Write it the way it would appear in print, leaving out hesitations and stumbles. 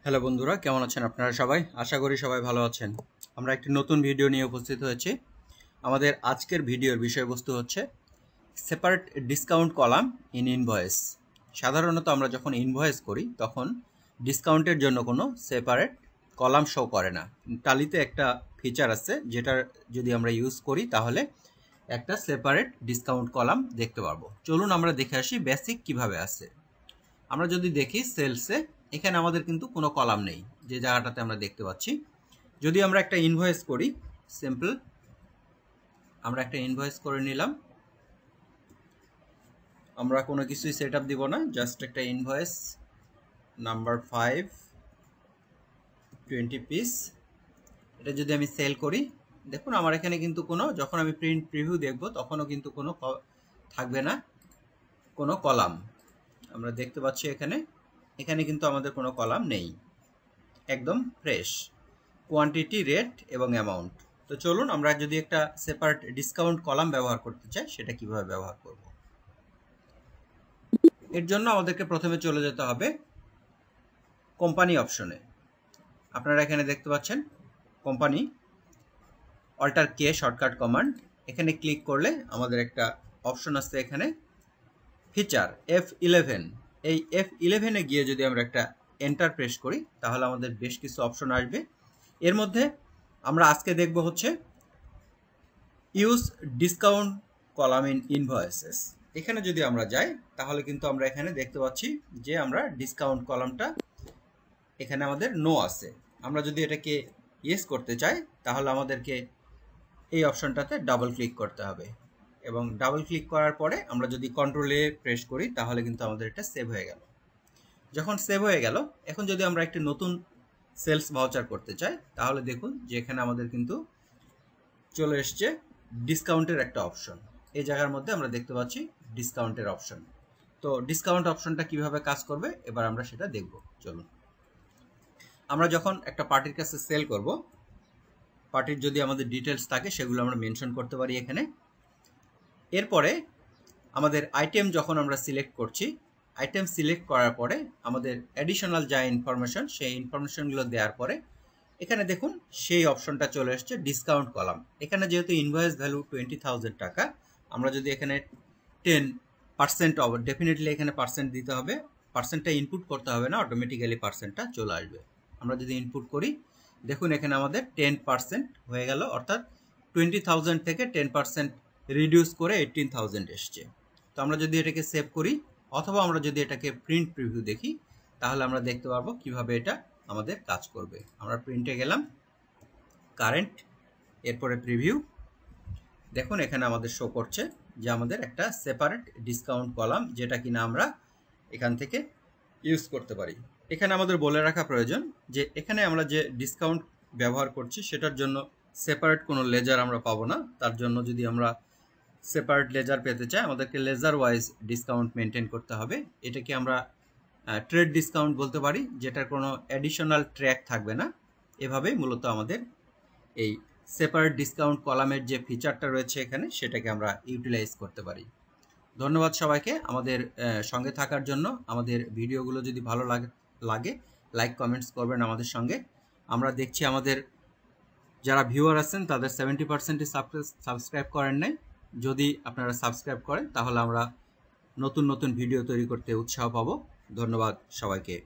Hello বন্ধুরা, কেমন আছেন আপনারা সবাই? আশা করি সবাই ভালো আছেন। আমরা একটি নতুন ভিডিও নিয়ে উপস্থিত হয়েছি। আমাদের আজকের ভিডিওর বিষয়বস্তু হচ্ছে separate discount column in invoice. সাধারণত আমরা যখন ইনভয়েস করি তখন ডিসকাউন্টের জন্য কোনো সেপারেট কলাম শো করে না। টালিতে একটা ফিচার আছে যেটার যদি আমরা ইউজ করি তাহলে একটা সেপারেট ডিসকাউন্ট কলাম দেখতে পারবো। চলুন আমরা দেখে আসি বেসিক কিভাবে আছে। আমরা যদি দেখি সেলসে, এখানে আমাদের কিন্তু কোনো কলাম নেই যে জায়গাটাতে আমরা দেখতে পাচ্ছি। যদি আমরা একটা ইনভয়েস করি, সিম্পল আমরা একটা ইনভয়েস করে নিলাম, আমরা কোনো কিছুই সেট আপ দিব না, জাস্ট একটা ইনভয়েস নাম্বার 5 20 পিস, এটা যদি আমি সেল করি, দেখুন আমার এখানে কিন্তু কোনো, যখন আমি প্রিন্ট প্রিভিউ দেখব তখনও কিন্তু কোনো থাকবে না কোনো কলাম। আমরা দেখতে পাচ্ছি এখানে কিন্তু আমাদের কোনো কলাম নেই, একদম ফ্রেশ কোয়ান্টিটি, রেট এবং অ্যামাউন্ট। তো চলুন আমরা যদি একটা সেপারেট ডিসকাউন্ট কলাম ব্যবহার করতে চাই সেটা কিভাবে ব্যবহার করব। এর জন্য আমাদেরকে প্রথমে চলে যেতে হবে কোম্পানি অপশনে। আপনারা এখানে দেখতে পাচ্ছেন কোম্পানি, অল্টার কে শর্টকাট কমান্ড, এখানে ক্লিক করলে আমাদের একটা অপশন আছে এখানে ফিচার F11। এই F11 এ গিয়ে যদি আমরা একটা এন্টার প্রেস করি তাহলে আমাদের বেশ কিছু অপশন আসবে। এর মধ্যে আমরা আজকে দেখব হচ্ছে use discount column in invoices. এখানে যদি আমরা যাই তাহলে কিন্তু আমরা এখানে দেখতে পাচ্ছি যে আমরা ডিসকাউন্ট কলামটা এখানে আমাদের নো আছে। আমরা যদি এটাকে ইয়েস করতে চাই তাহলে আমাদেরকে এই অপশনটাতে ডাবল ক্লিক করতে হবে, এবং ডাবল ক্লিক করার পরে আমরা যদি কন্ট্রোলে প্রেস করি তাহলে কিন্তু আমাদের এটা সেভ হয়ে গেল। যখন সেভ হয়ে গেল, এখন যদি আমরা একটি নতুন সেলস ভাউচার করতে চাই তাহলে দেখুন যে এখানে আমাদের কিন্তু চলে এসছে ডিসকাউন্টের একটা অপশন। এই জায়গার মধ্যে আমরা দেখতে পাচ্ছি ডিসকাউন্টের অপশন। তো ডিসকাউন্ট অপশনটা কিভাবে কাজ করবে এবার আমরা সেটা দেখব। চলুন, আমরা যখন একটা পার্টির কাছে সেল করব, পার্টির যদি আমাদের ডিটেলস থাকে সেগুলো আমরা মেনশন করতে পারি এখানে। এরপরে আমাদের আইটেম যখন আমরা সিলেক্ট করছি, আইটেম সিলেক্ট করার পরে আমাদের অ্যাডিশনাল যা ইনফরমেশন, সেই ইনফরমেশনগুলো দেওয়ার পরে এখানে দেখুন সেই অপশনটা চলে এসছে ডিসকাউন্ট কলাম। এখানে যেহেতু ইনভয়েস ভ্যালু 20,000 টাকা, আমরা যদি এখানে 10% ডেফিনেটলি এখানে পার্সেন্ট দিতে হবে, পার্সেন্টটা ইনপুট করতে হবে না, অটোমেটিক্যালি পার্সেন্টটা চলে আসবে। আমরা যদি ইনপুট করি দেখুন এখানে আমাদের 10% হয়ে গেল, অর্থাৎ 20,000 থেকে 10% রিডিউস করে 18,000 এসছে। তো আমরা যদি এটাকে সেভ করি অথবা আমরা যদি এটাকে প্রিন্ট প্রিভিউ দেখি তাহলে আমরা দেখতে পারবো কিভাবে এটা আমাদের কাজ করবে। আমরা প্রিন্টে গেলাম, কারেন্ট, এরপরে প্রিভিউ, দেখুন এখানে আমাদের শো করছে যে আমাদের একটা সেপারেট ডিসকাউন্ট কলাম যেটা কিনা আমরা এখান থেকে ইউজ করতে পারি। এখানে আমাদের বলে রাখা প্রয়োজন যে এখানে আমরা যে ডিসকাউন্ট ব্যবহার করছি সেটার জন্য সেপারেট কোনো লেজার আমরা পাবো না। তার জন্য যদি আমরা সেপারেট লেজার পেতে চাই আমাদেরকে লেজার ওয়াইজ ডিসকাউন্ট মেনটেন করতে হবে। এটাকে আমরা ট্রেড ডিসকাউন্ট বলতে পারি, যেটার কোনো অ্যাডিশনাল ট্র্যাক থাকবে না। এভাবেই মূলত আমাদের এই সেপারেট ডিসকাউন্ট কলামের যে ফিচারটা রয়েছে এখানে সেটাকে আমরা ইউটিলাইজ করতে পারি। ধন্যবাদ সবাইকে আমাদের সঙ্গে থাকার জন্য। আমাদের ভিডিওগুলো যদি ভালো লাগে লাইক কমেন্টস করবেন আমাদের সঙ্গে। আমরা দেখছি আমাদের যারা ভিউয়ার আছেন তাদের 70%ই সাবস্ক্রাইব করেন নাই। যদি আপনারা সাবস্ক্রাইব করেন তাহলে আমরা নতুন নতুন ভিডিও তৈরি করতে উৎসাহ পাবো। ধন্যবাদ সবাইকে।